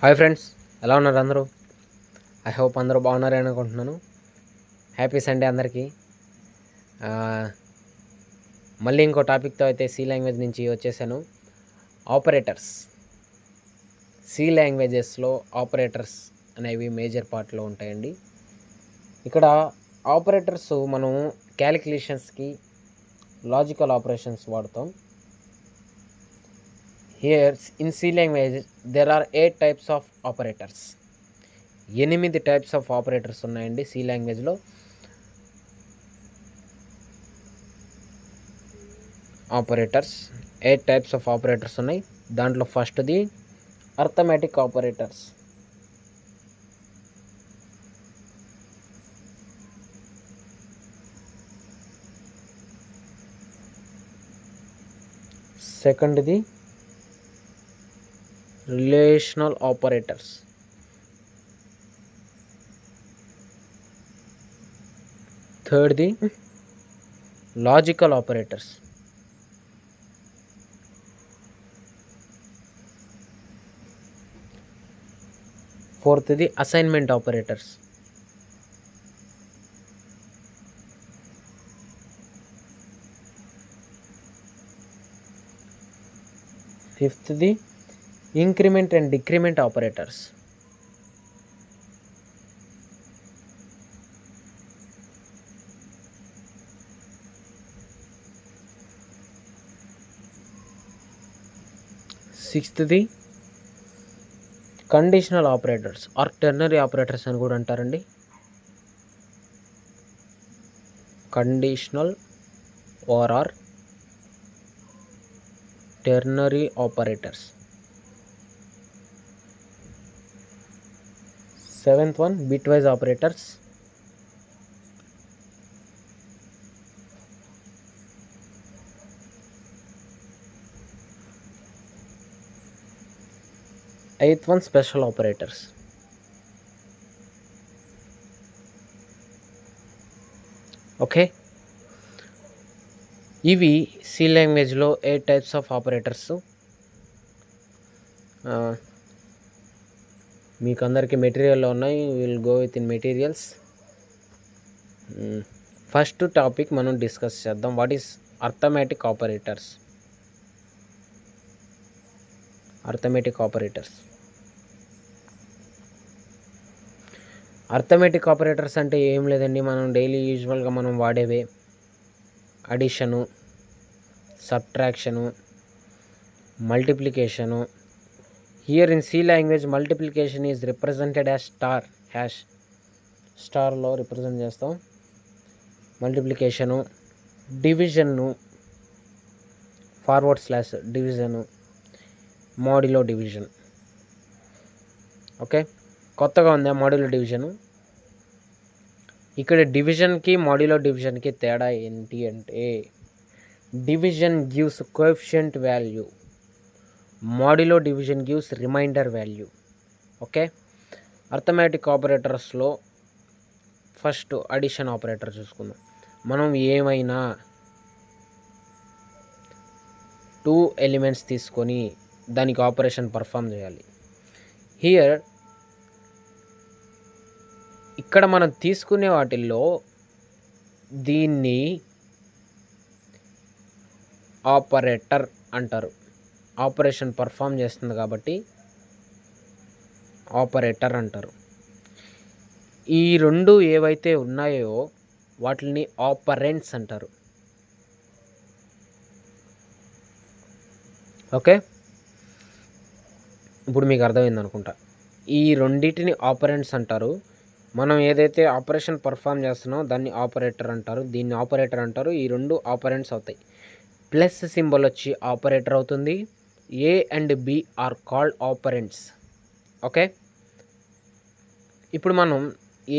Hi friends, ఎలా ఉన్నారు అందరూ? ఐ హోప్ అందరూ బాగున్నారని అనుకుంటున్నాను. హ్యాపీ సండే అందరికీ. మళ్ళీ ఇంకో టాపిక్తో అయితే సి లాంగ్వేజ్ నుంచి వచ్చేసాను. ఆపరేటర్స్. సి లాంగ్వేజెస్లో ఆపరేటర్స్ అనేవి మేజర్ పార్ట్లో ఉంటాయండి. ఇక్కడ ఆపరేటర్స్ మనం క్యాలిక్యులేషన్స్కి, లాజికల్ ఆపరేషన్స్ వాడతాం. Here in C language there are 8 types of operators. 8 types of operators ఉన్నాయండి సి లాంగ్వేజ్లో. ఆపరేటర్స్ 8 టైప్స్ ఆఫ్ ఆపరేటర్స్ ఉన్నాయి. దాంట్లో ఫస్ట్ది అర్థమెటిక్ ఆపరేటర్స్. సెకండ్ది రిలేషనల్ ఆపరేటర్స్. థర్డ్ది లాజికల్ ఆపరేటర్స్. ఫోర్త్ది అసైన్మెంట్ ఆపరేటర్స్. ఫిఫ్త్ది ఇంక్రిమెంట్ అండ్ డిక్రిమెంట్ ఆపరేటర్స్. సిక్స్త్ది conditional operators or ternary operators అని కూడా అంటారండి. Conditional are ternary operators. Seventh one bitwise operators. Eighth one special operators. Okay, ఇవి C లాంగ్వేజ్లో 8 టైప్స్ ఆఫ్ ఆపరేటర్స్. మీకు అందరికీ మెటీరియల్లో ఉన్నాయి. Will go with in materials. First topic మనం డిస్కస్ చేద్దాం. What is arithmetic operators. Arithmetic operators arithmetic operators అంటే ఏం లేదండి, మనం డైలీ యూజువల్గా మనం వాడేవే. Addition, subtraction, multiplication. Here in C language multiplication is represented as star. Hash స్టార్లో రిప్రజెంట్ చేస్తాం మల్టిప్లికేషను. డివిజన్ను forward slash division, modulo division. Okay, కొత్తగా ఉంది మాడ్యులో డివిజను. ఇక్కడ డివిజన్కి మాడ్యులో డివిజన్కి తేడా ఏంటి అంటే, division gives coefficient value, modulo division gives remainder value. Okay, arithmetic ఆపరేటర్స్లో ఫస్ట్ అడిషన్ ఆపరేటర్ చూసుకుందాం. మనం ఏమైనా 2 ఎలిమెంట్స్ తీసుకొని దానికి ఆపరేషన్ పర్ఫామ్ చేయాలి. హియర్ ఇక్కడ మనం తీసుకునే వాటిల్లో దీన్ని ఆపరేటర్ అంటారు. ఆపరేషన్ పర్ఫామ్ చేస్తుంది కాబట్టి ఆపరేటర్ అంటారు. ఈ రెండు ఏవైతే ఉన్నాయో వాటిని ఆపరెంట్స్ అంటారు. ఓకే, ఇప్పుడు మీకు అర్థమైంది అనుకుంటా. ఈ రెండింటిని ఆపరెంట్స్ అంటారు. మనం ఏదైతే ఆపరేషన్ పర్ఫామ్ చేస్తున్నామో దాన్ని ఆపరేటర్ అంటారు, దీన్ని ఆపరేటర్ అంటారు. ఈ రెండు ఆపరెంట్స్ అవుతాయి. ప్లస్ సింబల్ వచ్చి ఆపరేటర్ అవుతుంది. A and b are called operands. Okay, ఇప్పుడు మనం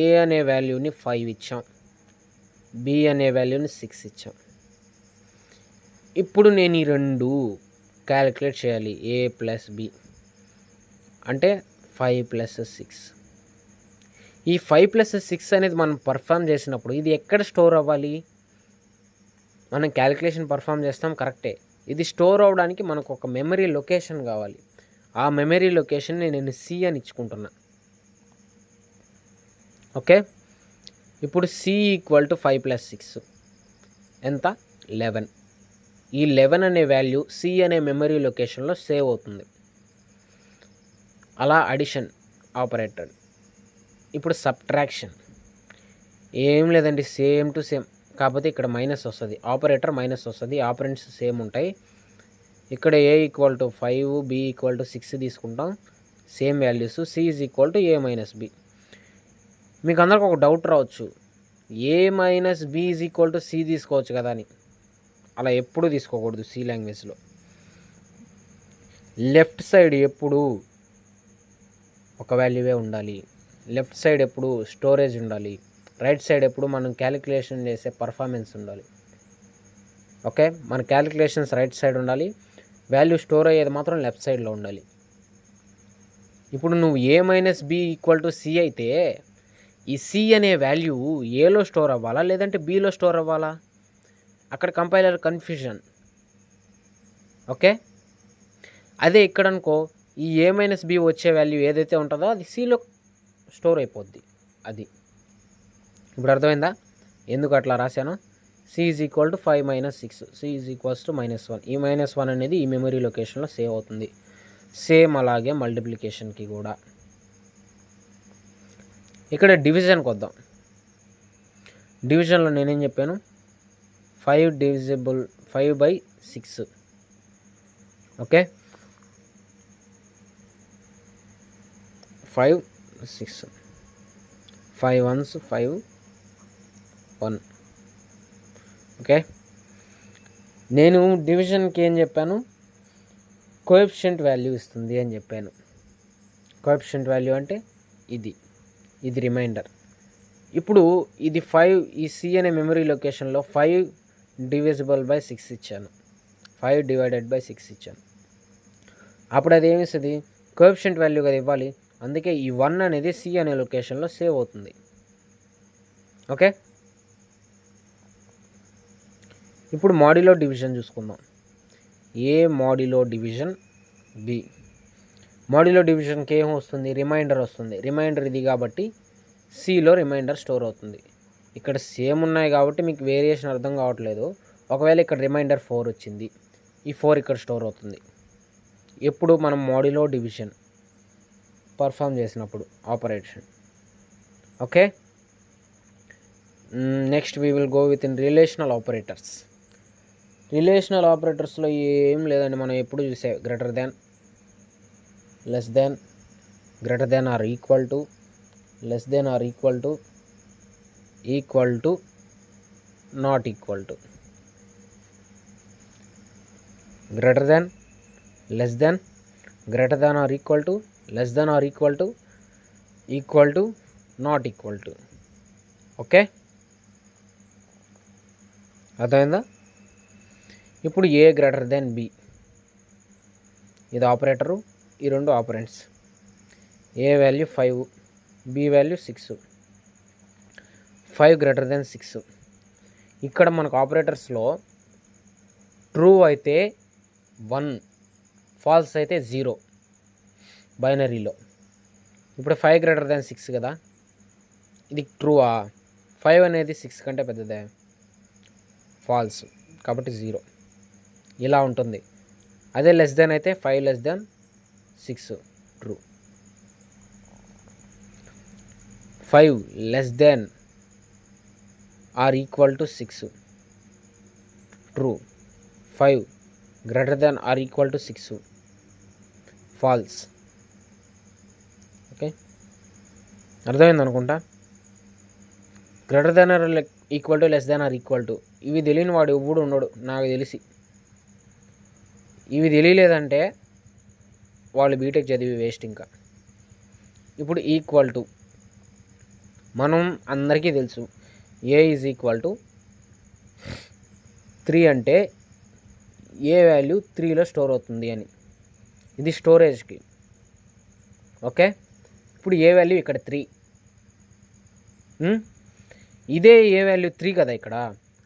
ఏ అనే వాల్యూని 5 ఇచ్చాం, బి అనే వాల్యూని 6 ఇచ్చాం. ఇప్పుడు నేను ఈ రెండు క్యాలిక్యులేట్ చేయాలి. ఏ ప్లస్ బి అంటే 5 + 6. ఈ 5 + 6 అనేది మనం పర్ఫామ్ చేసినప్పుడు ఇది ఎక్కడ స్టోర్ అవ్వాలి? మనం క్యాలిక్యులేషన్ పర్ఫామ్ చేస్తాం కరెక్టే. ఇది స్టోర్ అవ్వడానికి మనకు ఒక మెమరీ లొకేషన్ కావాలి. ఆ మెమరీ లొకేషన్ని నేను సి అని ఇచ్చుకుంటున్నా. ఓకే, ఇప్పుడు సి ఈక్వల్ టు 5 + 6 ఎంత? 11. ఈ 11 అనే వాల్యూ సి అనే మెమరీ లొకేషన్లో సేవ్ అవుతుంది. అలా అడిషన్ ఆపరేటర్. ఇప్పుడు సబ్ట్రాక్షన్ ఏం లేదండి, సేమ్ టు సేమ్, కాకపోతే ఇక్కడ మైనస్ వస్తుంది, ఆపరేటర్ మైనస్ వస్తుంది, ఆపరెంట్స్ సేమ్ ఉంటాయి. ఇక్కడ A equal to 5, B equal to 6 తీసుకుంటాం, same values. C is equal to A minus B. మీకు అందరికి ఒక డౌట్ రావచ్చు, A minus B is equal to C తీసుకోవచ్చు కదా అని. అలా ఎప్పుడు తీసుకోకూడదు సి లాంగ్వేజ్లో. లెఫ్ట్ సైడ్ ఎప్పుడు ఒక వాల్యూవే ఉండాలి, లెఫ్ట్ సైడ్ ఎప్పుడు స్టోరేజ్ ఉండాలి, రైట్ సైడ్ ఎప్పుడు మనం క్యాలిక్యులేషన్ చేసే పర్ఫార్మెన్స్ ఉండాలి. ఓకే, మన క్యాలిక్యులేషన్స్ రైట్ సైడ్ ఉండాలి, వాల్యూ స్టోర్ అయ్యేది మాత్రం లెఫ్ట్ సైడ్లో ఉండాలి. ఇప్పుడు నువ్వు A minus B equal to C అయితే ఈ సి అనే వాల్యూ ఏలో స్టోర్ అవ్వాలా లేదంటే బిలో స్టోర్ అవ్వాలా? అక్కడ కంపైలర్ కన్ఫ్యూజన్. ఓకే, అదే ఇక్కడ అనుకో, ఈ ఏ మైనస్ బి వచ్చే వాల్యూ ఏదైతే ఉంటుందో అది సిలో స్టోర్ అయిపోద్ది. అది ఇప్పుడు అర్థమైందా ఎందుకు అట్లా రాశాను? C is equal to 5 - 6, c is equals to -1. ఈ -1 అనేది ఈ మెమరీ లొకేషన్లో సేవ్ అవుతుంది. సేమ్ అలాగే మల్టిప్లికేషన్కి కూడా. ఇక్కడ డివిజన్కి వద్దాం. డివిజన్లో నేనేం చెప్పాను? 5/6. Okay, 5 6, 5 1s 5 1. ఓకే, నేను డివిజన్కి ఏం చెప్పాను? కోఎఫిషియంట్ వాల్యూ ఇస్తుంది అని చెప్పాను. కోఎఫిషియంట్ వాల్యూ అంటే ఇది రిమైండర్. ఇప్పుడు ఇది 5, ఈ సి అనే మెమరీ లొకేషన్లో 5 / 6 ఇచ్చాను, 5 / 6 ఇచ్చాను. అప్పుడు అది ఏమిస్తుంది? కోఎఫిషియంట్ వాల్యూ కదా ఇవ్వాలి, అందుకే ఈ 1 అనేది సి అనే లొకేషన్లో సేవ్ అవుతుంది. ఓకే, ఇప్పుడు మాడ్యులో డివిజన్ చూసుకుందాం. ఏ మాడ్యులో డివిజన్ బి. మాడ్యులో డివిజన్కి ఏం వస్తుంది? రిమైండర్ వస్తుంది. రిమైండర్ ఇది కాబట్టి సిలో రిమైండర్ స్టోర్ అవుతుంది. ఇక్కడ సేమ్ ఉన్నాయి కాబట్టి మీకు వేరియేషన్ అర్థం కావట్లేదు. ఒకవేళ ఇక్కడ రిమైండర్ 4 వచ్చింది, ఈ 4 ఇక్కడ స్టోర్ అవుతుంది. ఎప్పుడు మనం మాడ్యులో డివిజన్ పర్ఫామ్ చేసినప్పుడు operation. Okay, next we will go with in relational operators. Relational ఆపరేటర్స్లో ఏం లేదండి, మనం ఎప్పుడు చూసే greater than, less than, greater than or equal to, less than or equal to, equal to, not equal to. Greater than, less than, greater than or equal to, less than or equal to, equal to, not equal to. Okay, అర్థమైందా? ఇప్పుడు A greater than B, ఇది operator, ఈ రెండు operands. A value 5, B value 6. 5 greater than 6. ఇక్కడ మనకు ఆపరేటర్స్లో true అయితే 1, falls అయితే 0 బైనరీలో. ఇప్పుడు 5 గ్రేటర్ దాన్ 6 కదా, ఇది ట్రూవా? 5 అనేది 6 కంటే పెద్దదే, ఫాల్స్ కాబట్టి 0. ఇలా ఉంటుంది. అదే లెస్ దెన్ అయితే 5 < 6 true. 5 less than or equal to 6 true. 5 greater than or equal to 6 false. Okay, అర్థమైంది అనుకుంటా. Greater than or equal to, less than or equal to, ఇవి తెలియని వాడు ఎవ్వడు ఉండడు నాకు తెలిసి. ఇవి తెలియలేదంటే వాళ్ళు బీటెక్ చదివి వేస్ట్. ఇంకా ఇప్పుడు ఈక్వల్ టు మనం అందరికీ తెలుసు, ఏ ఈజ్ ఈక్వల్ టు 3 అంటే ఏ వాల్యూ 3లో స్టోర్ అవుతుంది అని. ఇది స్టోరేజ్కి. ఓకే, ఇప్పుడు ఏ వాల్యూ ఇక్కడ 3, ఇదే ఏ వాల్యూ 3 కదా ఇక్కడ.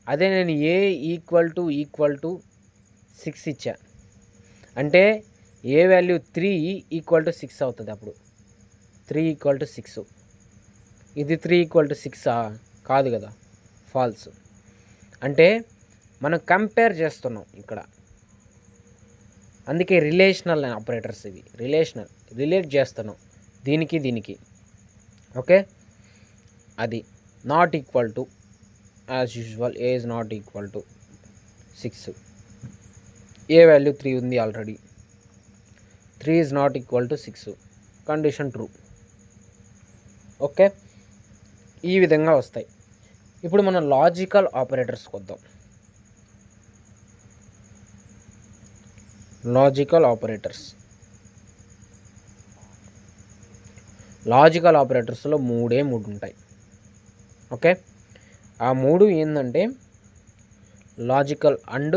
అదే నేను ఏ ఈక్వల్ టు 6 ఇచ్చా అంటే ఏ వాల్యూ 3 = 6 అవుతుంది. అప్పుడు 3 = 6. ఇది 3 = 6 కాదు కదా, ఫాల్స్. అంటే మనం కంపేర్ చేస్తున్నాం ఇక్కడ, అందుకే రిలేషనల్ ఆపరేటర్స్ ఇవి. రిలేట్ చేస్తున్నాం దీనికి. ఓకే, అది not equal to as usual A is not equal to 6. A value 3 ఉంది already. 3 is not equal to 6, condition true. Okay, ఈ విధంగా వస్తాయి. ఇప్పుడు మనం లాజికల్ ఆపరేటర్స్కి వద్దాం. లాజికల్ ఆపరేటర్స్లో 3 ఉంటాయి. ఓకే, ఆ 3 ఏంటంటే లాజికల్ అండ్,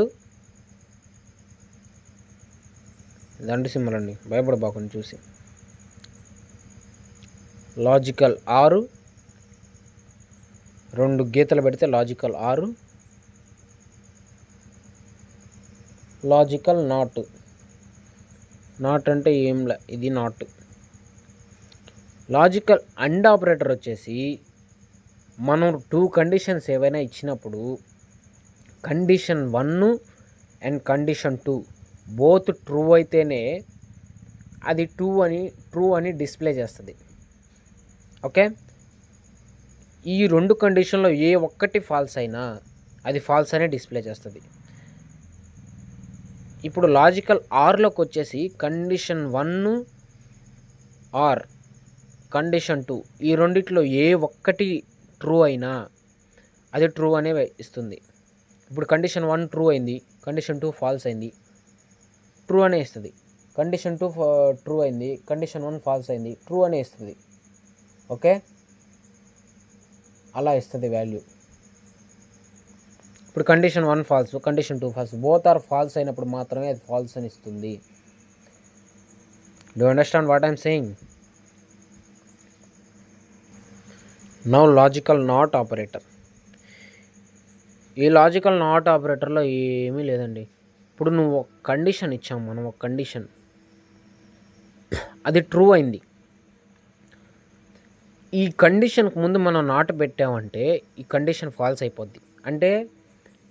దండు సింబల్ అండి, భయపడబాకుండా చూసి, లాజికల్ ఆర్, 2 గీతలు పెడితే లాజికల్ ఆర్, లాజికల్ నాట్ అంటే ఏంలా, ఇది నాట్. లాజికల్ అండ్ ఆపరేటర్ వచ్చేసి మనం 2 కండిషన్స్ ఏవైనా ఇచ్చినప్పుడు condition 1 and condition 2 both true అయితేనే అది ట్రూ అని డిస్ప్లే చేస్తుంది. ఓకే, ఈ 2 కండిషన్లో ఏ ఒక్కటి ఫాల్స్ అయినా అది ఫాల్స్ అనే డిస్ప్లే చేస్తుంది. ఇప్పుడు లాజికల్ ఆర్లోకి వచ్చేసి కండిషన్ 1 ఆర్ కండిషన్ 2 ఈ రెండిట్లో ఏ ఒక్కటి ట్రూ అయినా అది ట్రూ అనే ఇస్తుంది. ఇప్పుడు కండిషన్ 1 ట్రూ అయింది, కండిషన్ 2 ఫాల్స్ అయింది, ట్రూ అనే ఇస్తుంది. కండిషన్ 2 ట్రూ అయింది, కండిషన్ 1 ఫాల్స్ అయింది, ట్రూ అనే ఇస్తుంది. ఓకే, అలా ఇస్తుంది వాల్యూ. ఇప్పుడు condition 1 false, condition 2 false, both are false అయినప్పుడు మాత్రమే అది ఫాల్స్ అని ఇస్తుంది. Do understand what I'm saying? Now logical not operator. ఈ లాజికల్ నాట్ ఆపరేటర్లో ఏమీ లేదండి. ఇప్పుడు నువ్వు ఒక కండిషన్ ఇచ్చాము, మనం ఒక కండిషన్, అది ట్రూ అయింది. ఈ కండిషన్కి ముందు మనం నాట్ పెట్టామంటే ఈ కండిషన్ ఫాల్స్ అయిపోద్ది. అంటే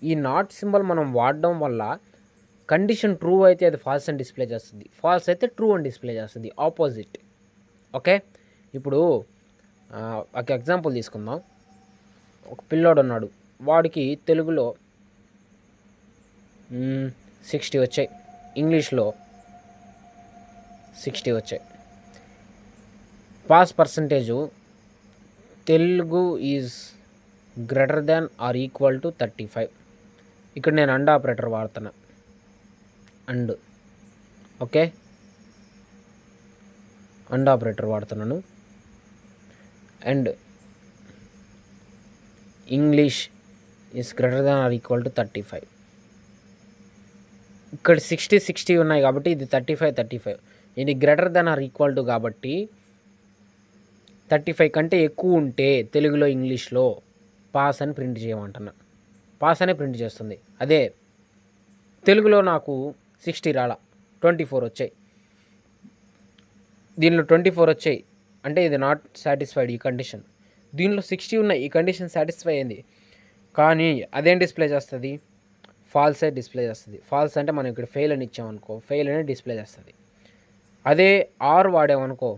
ఈ నాట్ సింబల్ మనం వాడడం వల్ల కండిషన్ ట్రూ అయితే అది ఫాల్స్ అని డిస్ప్లే చేస్తుంది, ఫాల్స్ అయితే ట్రూ అని డిస్ప్లే చేస్తుంది, ఆపోజిట్. ఓకే, ఇప్పుడు ఒక ఎగ్జాంపుల్ తీసుకుందాం. ఒక పిల్లోడు ఉన్నాడు, వాడికి తెలుగులో 60 వచ్చాయి, ఇంగ్లీష్లో 60 వచ్చాయి. Pass percentage Telugu is greater than or equal to 35. ఇక్కడ నేను అండ్ ఆపరేటర్ వాడుతున్నా, అండ్. ఓకే, అండ్ ఆపరేటర్ వాడుతున్నాను. And English is greater than or equal to 35. ఇక్కడ 60 ఉన్నాయి కాబట్టి ఇది 35. ఇది greater than or equal to కాబట్టి 35 కంటే ఎక్కువ ఉంటే తెలుగులో ఇంగ్లీష్లో పాస్ అని ప్రింట్ చేయమంటున్నా, పాస్ అనే ప్రింట్ చేస్తుంది. అదే తెలుగులో నాకు 60 రాలా, 24 వచ్చాయి, దీనిలో 24 వచ్చాయి అంటే ఇది నాట్ సాటిస్ఫైడ్ ఈ కండిషన్. దీనిలో 60 ఉన్నాయి, ఈ కండిషన్ సాటిస్ఫై అయింది, కానీ అదేం డిస్ప్లే చేస్తుంది, ఫాల్స్ అయితే డిస్ప్లే చేస్తుంది. ఫాల్స్ అంటే మనం ఇక్కడ ఫెయిల్ అని ఇచ్చామనుకో, ఫెయిల్ అనే డిస్ప్లే చేస్తుంది. అదే ఆర్ వాడామనుకో,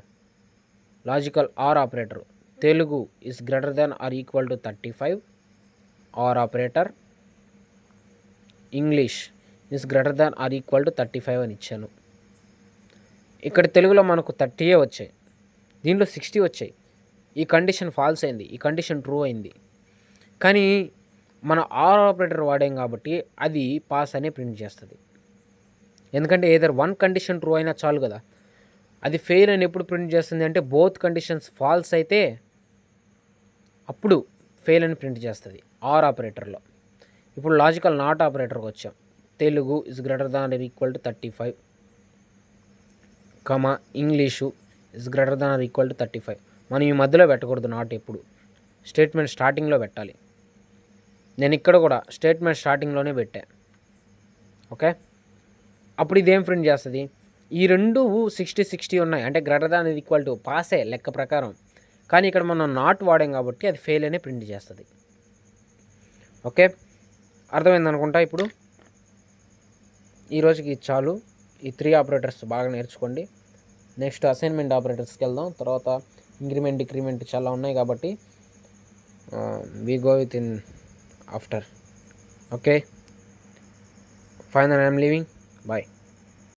logical or operator, Telugu is greater than or equal to 35, or operator English is greater than or equal to 35 అని ఇచ్చాను. ఇక్కడ తెలుగులో మనకు 30 వచ్చాయి, దీనిలో 60 వచ్చాయి. ఈ కండిషన్ ఫాల్స్ అయింది, ఈ కండిషన్ ట్రూ అయింది, కానీ మనం ఆర్ ఆపరేటర్ వాడాం కాబట్టి అది పాస్ అనే ప్రింట్ చేస్తుంది. ఎందుకంటే ఏదర్ 1 కండిషన్ ట్రూ అయినా చాలు కదా. అది ఫెయిల్ అని ఎప్పుడు ప్రింట్ చేస్తుంది అంటే బోత్ కండిషన్స్ ఫాల్స్ అయితే అప్పుడు ఫెయిల్ అని ప్రింట్ చేస్తుంది ఆర్ ఆపరేటర్లో. ఇప్పుడు లాజికల్ నాట్ ఆపరేటర్కి వచ్చాం. Telugu is greater than or equal to 35, English is greater than or equal to 35. మనం ఈ మధ్యలో పెట్టకూడదు, నాట్ ఎప్పుడు స్టేట్మెంట్ స్టార్టింగ్లో పెట్టాలి. నేను ఇక్కడ కూడా స్టేట్మెంట్ స్టార్టింగ్లోనే పెట్టా. ఓకే, అప్పుడు ఇదేం ప్రింట్ చేస్తుంది, ఈ రెండు 60 ఉన్నాయి, అంటే గ్రేటర్ దాన్ ఈక్వల్ టు పాసే లెక్క ప్రకారం. కానీ ఇక్కడ మనం నాట్ వాడాం కాబట్టి అది ఫెయిల్ అనే ప్రింట్ చేస్తుంది. ఓకే, అర్థమైంది అనుకుంటా. ఇప్పుడు ఈరోజుకి చాలు. ఈ 3 ఆపరేటర్స్ బాగా నేర్చుకోండి. నెక్స్ట్ అసైన్మెంట్ ఆపరేటర్స్కి వెళ్దాం. తర్వాత ఇంక్రిమెంట్ డిక్రిమెంట్ చాలా ఉన్నాయి కాబట్టి we go with in after. Okay, final I'm leaving. Bye.